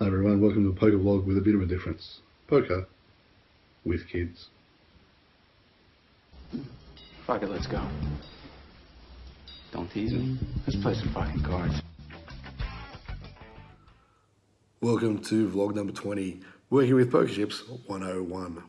Hi everyone, welcome to a poker vlog with a bit of a difference. Poker with kids. Fuck it, let's go. Don't tease me. Let's play some fucking cards. Welcome to vlog number 20, working with poker chips 101.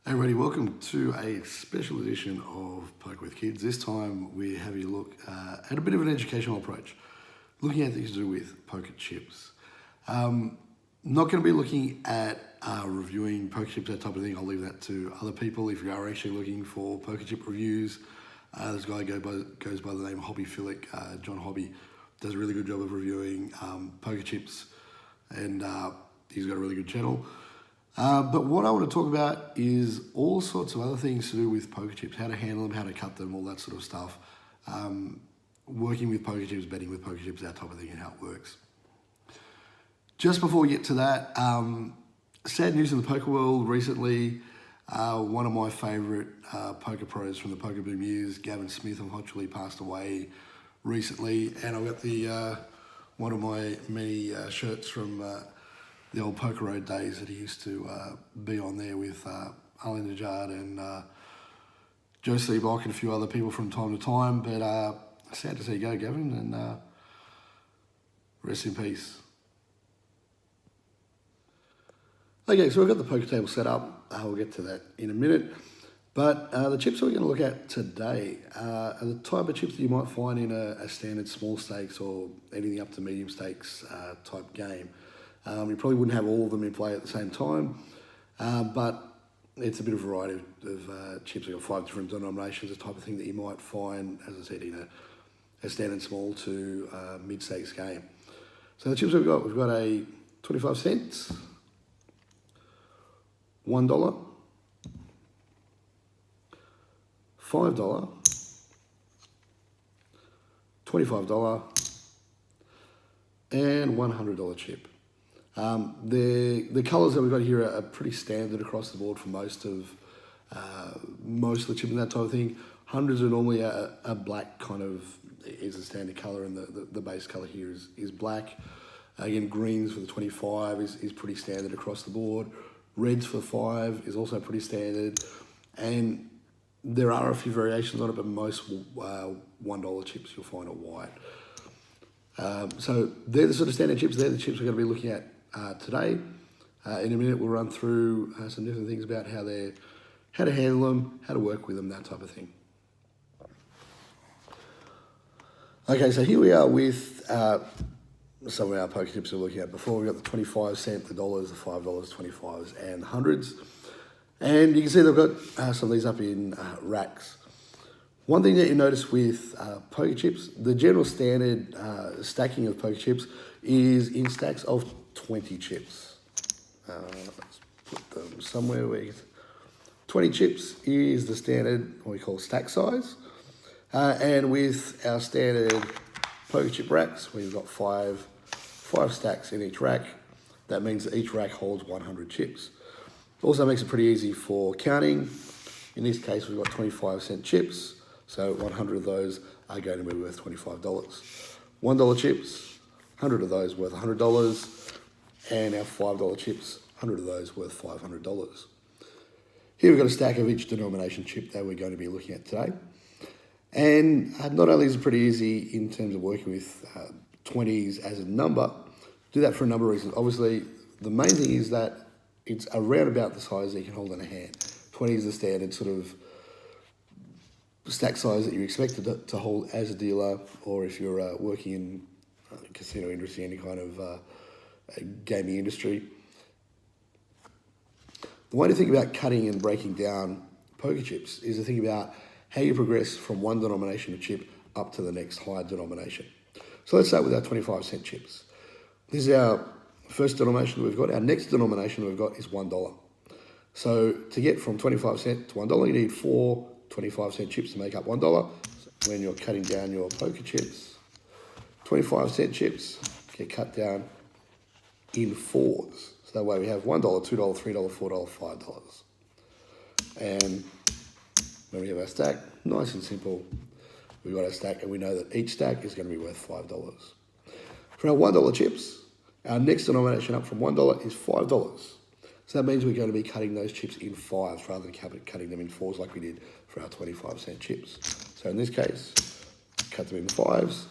Hey everybody, welcome to a special edition of Poker with Kids. This time we're having a look at a bit of an educational approach, looking at things to do with poker chips. Not going to be looking at reviewing poker chips, that type of thing. I'll leave that to other people. If you are actually looking for poker chip reviews, this guy goes by the name Hobbyphilic. John Hobby does a really good job of reviewing poker chips, and he's got a really good channel. But what I want to talk about is all sorts of other things to do with poker chips, how to handle them, how to cut them, all that sort of stuff. Working with poker chips, betting with poker chips, that type of thing, and how it works. Just before we get to that, sad news in the poker world recently. One of my favourite poker pros from the poker boom years, Gavin Smith, unfortunately passed away recently, and I've got the one of my many shirts from the old Poker Road days that he used to be on there with Alain Najad and Joe Seabock and a few other people from time to time. But sad to see you go, Gavin, and rest in peace. Okay, so we've got the poker table set up. We'll get to that in a minute. But the chips that we're going to look at today are the type of chips that you might find in a standard small stakes or anything up to medium stakes type game. You probably wouldn't have all of them in play at the same time, but it's a bit of a variety of chips. We've got 5 different denominations, the type of thing that you might find, as I said, in a standard small to mid-stakes game. So the chips we've got a 25 cents, $1, $5, $25, and $100 chip. The colours that we've got here are pretty standard across the board for most of the chip and that type of thing. Hundreds are normally a black kind of is a standard colour, and the base colour here is black. Again, greens for the 25 is pretty standard across the board. Reds for 5 is also pretty standard, and there are a few variations on it, but most $1 chips you'll find are white. So they're the sort of standard chips. They're the chips we're going to be looking at today. In a minute, we'll run through some different things about how to handle them, how to work with them, that type of thing. Okay, so here we are with some of our poker chips we're looking at before. We've got the 25 cent, the dollars, the $5, 25s, and hundreds. And you can see they've got some of these up in racks. One thing that you notice with poker chips, the general standard stacking of poker chips is in stacks of 20 chips. Let's put them somewhere where 20 chips is the standard, what we call stack size. And with our standard poker chip racks, we've got five stacks in each rack. That means that each rack holds 100 chips. Also makes it pretty easy for counting. In this case, we've got 25 cent chips. So 100 of those are going to be worth $25. $1 chips, 100 of those worth $100. And our $5 chips, 100 of those worth $500. Here we've got a stack of each denomination chip that we're going to be looking at today. And not only is it pretty easy in terms of working with 20s as a number, do that for a number of reasons. Obviously, the main thing is that it's around about the size that you can hold in a hand. 20 is the standard sort of stack size that you're expected to hold as a dealer, or if you're working in casino industry, any kind of gaming industry. The way to think about cutting and breaking down poker chips is to think about how you progress from one denomination of chip up to the next higher denomination. So let's start with our 25 cent chips. This is our first denomination that we've got. Our next denomination that we've got is $1. So to get from 25 cent to $1, you need 4 25 cent chips to make up $1. So when you're cutting down your poker chips, 25 cent chips get cut down in 4s. So that way we have $1, $2, $3, $4, $5. And when we have our stack, nice and simple, we've got our stack, and we know that each stack is going to be worth $5. For our $1 chips, our next denomination up from $1 is $5. So that means we're going to be cutting those chips in fives rather than cutting them in fours like we did for our 25-cent chips. So in this case, cut them in fives. So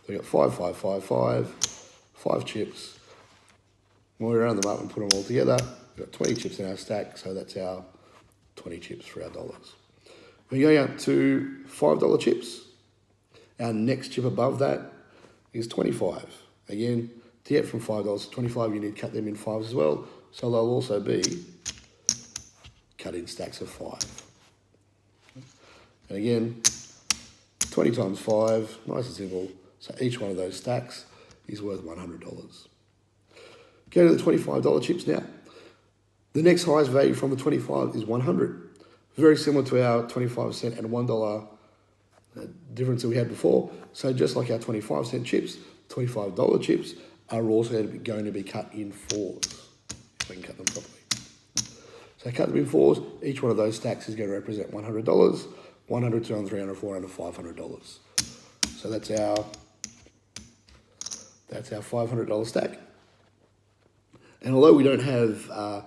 we got 5, 5, 5, 5, 5 chips. When we round them up and put them all together, we've got 20 chips in our stack, so that's our 20 chips for our dollars. We're going up to $5 chips. Our next chip above that is 25. Again, to get from $5 to 25, you need to cut them in fives as well. So they'll also be cut in stacks of 5. And again, 20 times 5, nice and simple. So each one of those stacks is worth $100. Go to the $25 chips now. The next highest value from the 25 is 100. Very similar to our 25-cent and $1 difference that we had before. So just like our 25-cent chips, $25 chips are also going to be cut in fours. If we can cut them properly. So cut them in fours. Each one of those stacks is going to represent $100. 100, 200, 300, 400, $500. So that's our $500 stack. And although we don't have the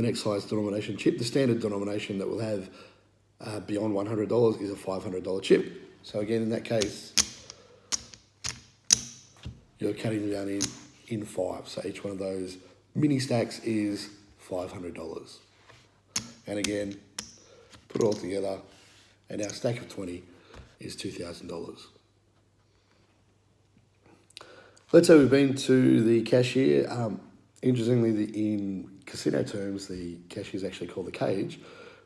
next highest denomination chip, the standard denomination that we'll have beyond $100 is a $500 chip. So again, in that case, you're cutting them down in five. So each one of those mini stacks is $500. And again, put it all together, and our stack of 20 is $2,000. Let's say we've been to the cashier. Interestingly, in casino terms, the cashier is actually called the cage.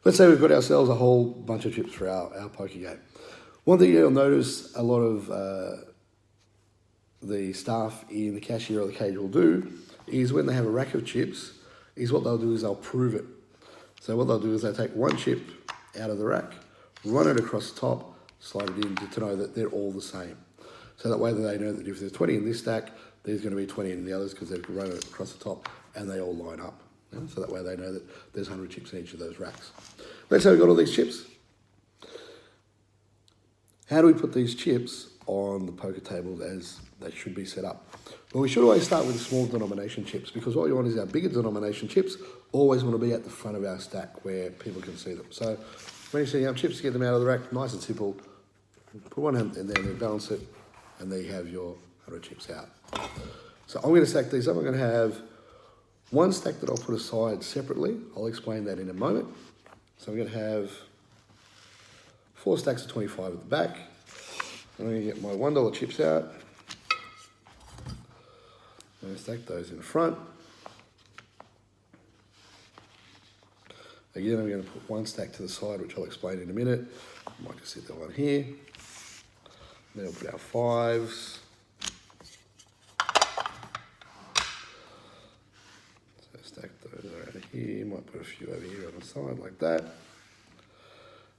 Let's say we've got ourselves a whole bunch of chips for our poker game. One thing you'll notice a lot of the staff in the cashier or the cage will do is when they have a rack of chips, is what they'll do is they'll prove it. So what they'll do is they'll take one chip out of the rack, run it across the top, slide it in to know that they're all the same. So that way they know that if there's 20 in this stack, there's going to be 20 in the others because they've run it across the top and they all line up. Yeah? So that way they know that there's 100 chips in each of those racks. Let's say we've got all these chips. How do we put these chips on the poker table as they should be set up? Well, we should always start with the small denomination chips because what we want is our bigger denomination chips always want to be at the front of our stack where people can see them. So when you're setting up chips, get them out of the rack, nice and simple. Put one in there and balance it, and there you have your 100 chips out. So I'm going to stack these up. I'm going to have one stack that I'll put aside separately. I'll explain that in a moment. So I'm going to have 4 stacks of 25 at the back. I'm going to get my $1 chips out. I'm going to stack those in front. Again, I'm going to put one stack to the side, which I'll explain in a minute. I might just set that one here. Then we'll put our 5s. So stack those around here. Might put a few over here on the side like that.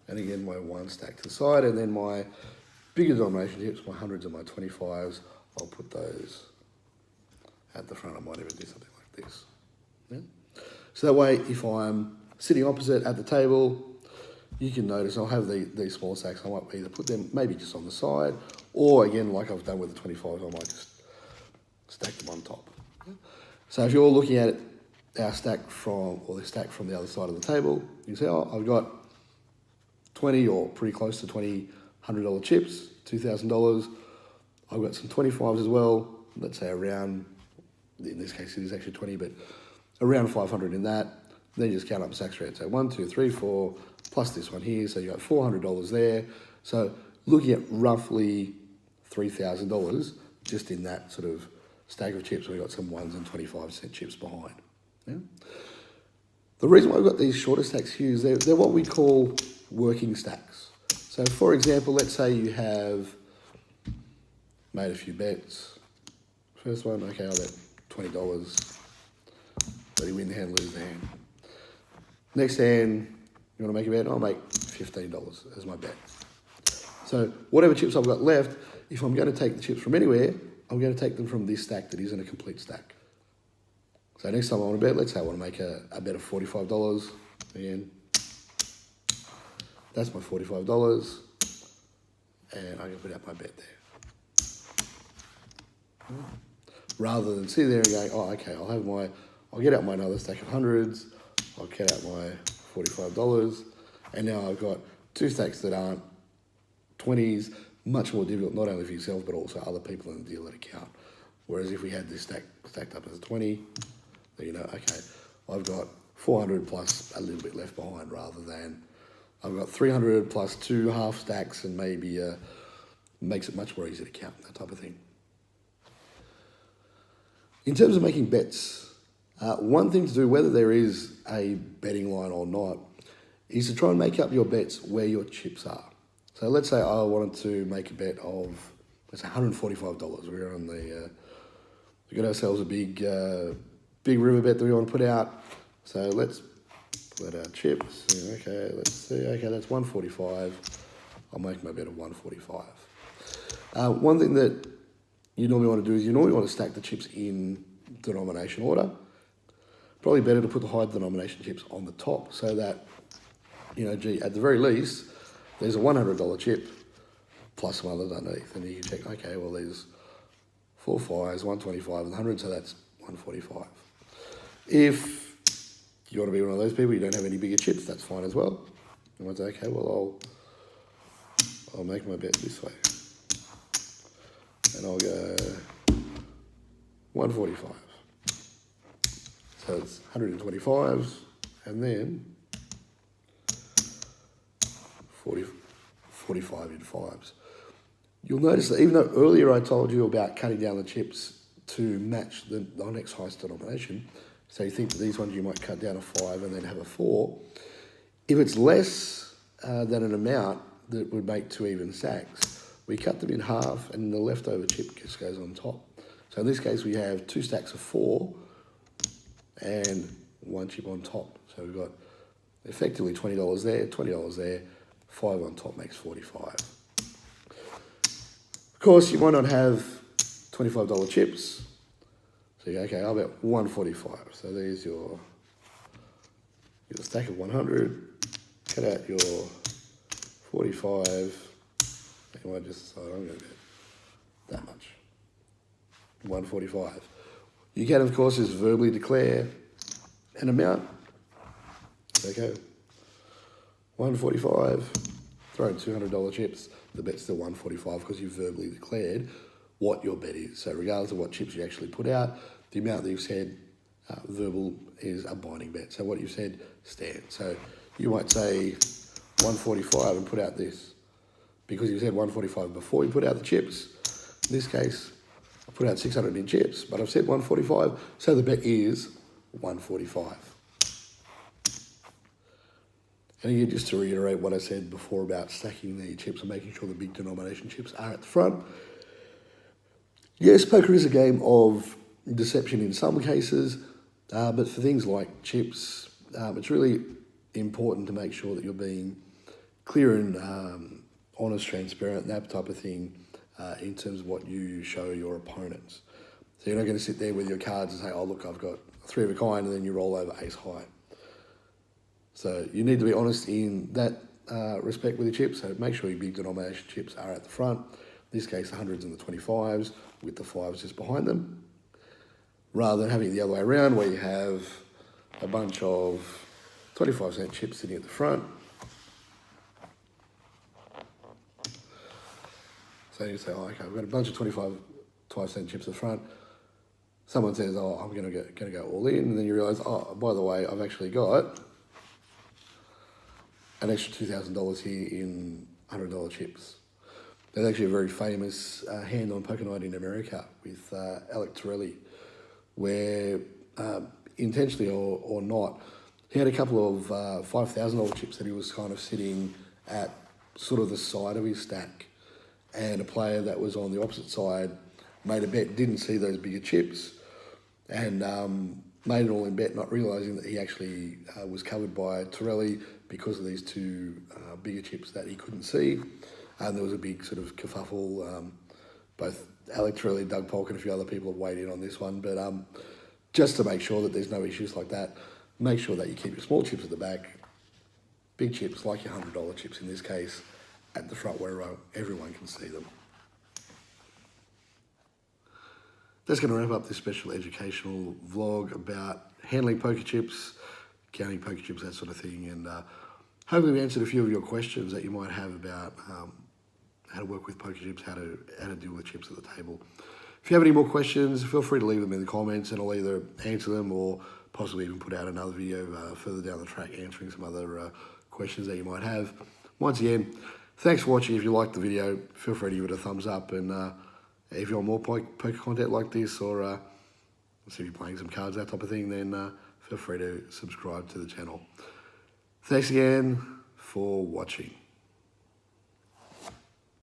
And again, my one stack to the side. And then my bigger denomination chips, my 100s and my 25s, I'll put those at the front. I might even do something like this. Yeah? So that way, if I'm sitting opposite at the table, you can notice I'll have these small stacks. I might either put them maybe just on the side, or again, like I've done with the 25s, I might just stack them on top. So if you're looking at our stack from the other side of the table, you can say, oh, I've got 20 or pretty close to 20 $100 chips, $2,000. I've got some 25s as well. Let's say around, in this case it is actually 20, but around 500 in that. Then you just count up the stacks around. So 1, 2, 3, 4, plus this one here. So you got $400 there. So looking at roughly $3,000 just in that sort of stack of chips. We've got some 1s and 25-cent chips behind. Yeah? The reason why I've got these shorter stacks here is they're what we call working stacks. So for example, let's say you have made a few bets. First one, okay, I'll bet $20. Let him win the hand, lose the hand. Next hand, you want to make a bet? I'll make $15 as my bet. So whatever chips I've got left, if I'm going to take the chips from anywhere, I'm going to take them from this stack that isn't a complete stack. So next time I want to bet, let's say I want to make a bet of $45. Again, that's my $45. And I'm going to put out my bet there. rather than sit there and going, oh, okay, I'll get out my another stack of hundreds, I'll get out my $45, and now I've got two stacks that aren't 20s, much more difficult, not only for yourself, but also other people in the dealer account. Whereas if we had this stacked up as a 20, then you know, okay, I've got 400 plus a little bit left behind, rather than I've got 300 plus two half stacks, and maybe makes it much more easy to count, that type of thing. In terms of making bets, one thing to do, whether there is a betting line or not, is to try and make up your bets where your chips are. So let's say I wanted to make a bet of, let's say $145. We're on we got ourselves a big river bet that we want to put out. So let's put our chips. Okay, let's see. Okay, that's 145. I'll make my bet of 145. One thing that you normally want to do is you normally want to stack the chips in denomination order. Probably better to put the high denomination chips on the top, so that, you know, gee, at the very least, there's a $100 chip plus some others underneath, and you can check, okay, well, there's 4 5s, 125 and 100, so that's 145. If you want to be one of those people, you don't have any bigger chips, that's fine as well. And I'd say, okay, well, I'll make my bet this way. And I'll go 145. So it's 125s, and then 45 in fives. You'll notice that even though earlier I told you about cutting down the chips to match the next highest denomination, so you think that these ones you might cut down a 5 and then have a 4, if it's less than an amount that would make 2 even stacks, we cut them in half and the leftover chip just goes on top. So in this case we have 2 stacks of 4 and 1 chip on top. So we've got effectively $20 there, $20 there, 5 on top makes 45. Of course, you might not have $25 chips. So you go, okay, I'll bet 145. So there's your stack of 100. Cut out your 45. You might just decide I'm going to bet that much. 145. You can, of course, just verbally declare an amount. Okay, 145. Throw in $200 chips. The bet's still 145 because you verbally declared what your bet is. So regardless of what chips you actually put out, the amount that you've said verbal is a binding bet. So what you've said stands. So you might say 145 and put out this because you said 145 before you put out the chips. In this case, I put out 600 in chips, but I've said 145, so the bet is 145. And again, just to reiterate what I said before about stacking the chips and making sure the big denomination chips are at the front. Yes, poker is a game of deception in some cases, but for things like chips, it's really important to make sure that you're being clear and honest, transparent, that type of thing, in terms of what you show your opponents. So you're not going to sit there with your cards and say, oh, look, I've got 3 of a kind, and then you roll over ace high. So you need to be honest in that respect with your chips. So make sure your big denomination chips are at the front. In this case, the 100s and the 25s with the 5s just behind them. Rather than having it the other way around where you have a bunch of 25-cent chips sitting at the front. So you say, oh, okay, I've got a bunch of 25-cent chips at the front. Someone says, oh, I'm going to go all in. And then you realise, oh, by the way, I've actually got an extra $2,000 here in $100 chips. There's actually a very famous hand on poker night in America with Alec Torelli, where intentionally or not, he had a couple of $5,000 chips that he was kind of sitting at sort of the side of his stack, and a player that was on the opposite side made a bet, didn't see those bigger chips, and made it all in bet, not realising that he actually was covered by Torelli because of these 2 bigger chips that he couldn't see. And there was a big sort of kerfuffle. Both Alec Torelli, Doug Polk, and a few other people have weighed in on this one. But just to make sure that there's no issues like that, make sure that you keep your small chips at the back, big chips, like your $100 chips in this case, at the front where everyone can see them. that's going to wrap up this special educational vlog about handling poker chips, counting poker chips, that sort of thing. And hopefully we answered a few of your questions that you might have about how to work with poker chips, how to deal with chips at the table. If you have any more questions, feel free to leave them in the comments and I'll either answer them or possibly even put out another video further down the track answering some other questions that you might have. Once again, thanks for watching. If you liked the video, feel free to give it a thumbs up. And if you want more poker content like this, or see if you're playing some cards, that type of thing, then feel free to subscribe to the channel. Thanks again for watching.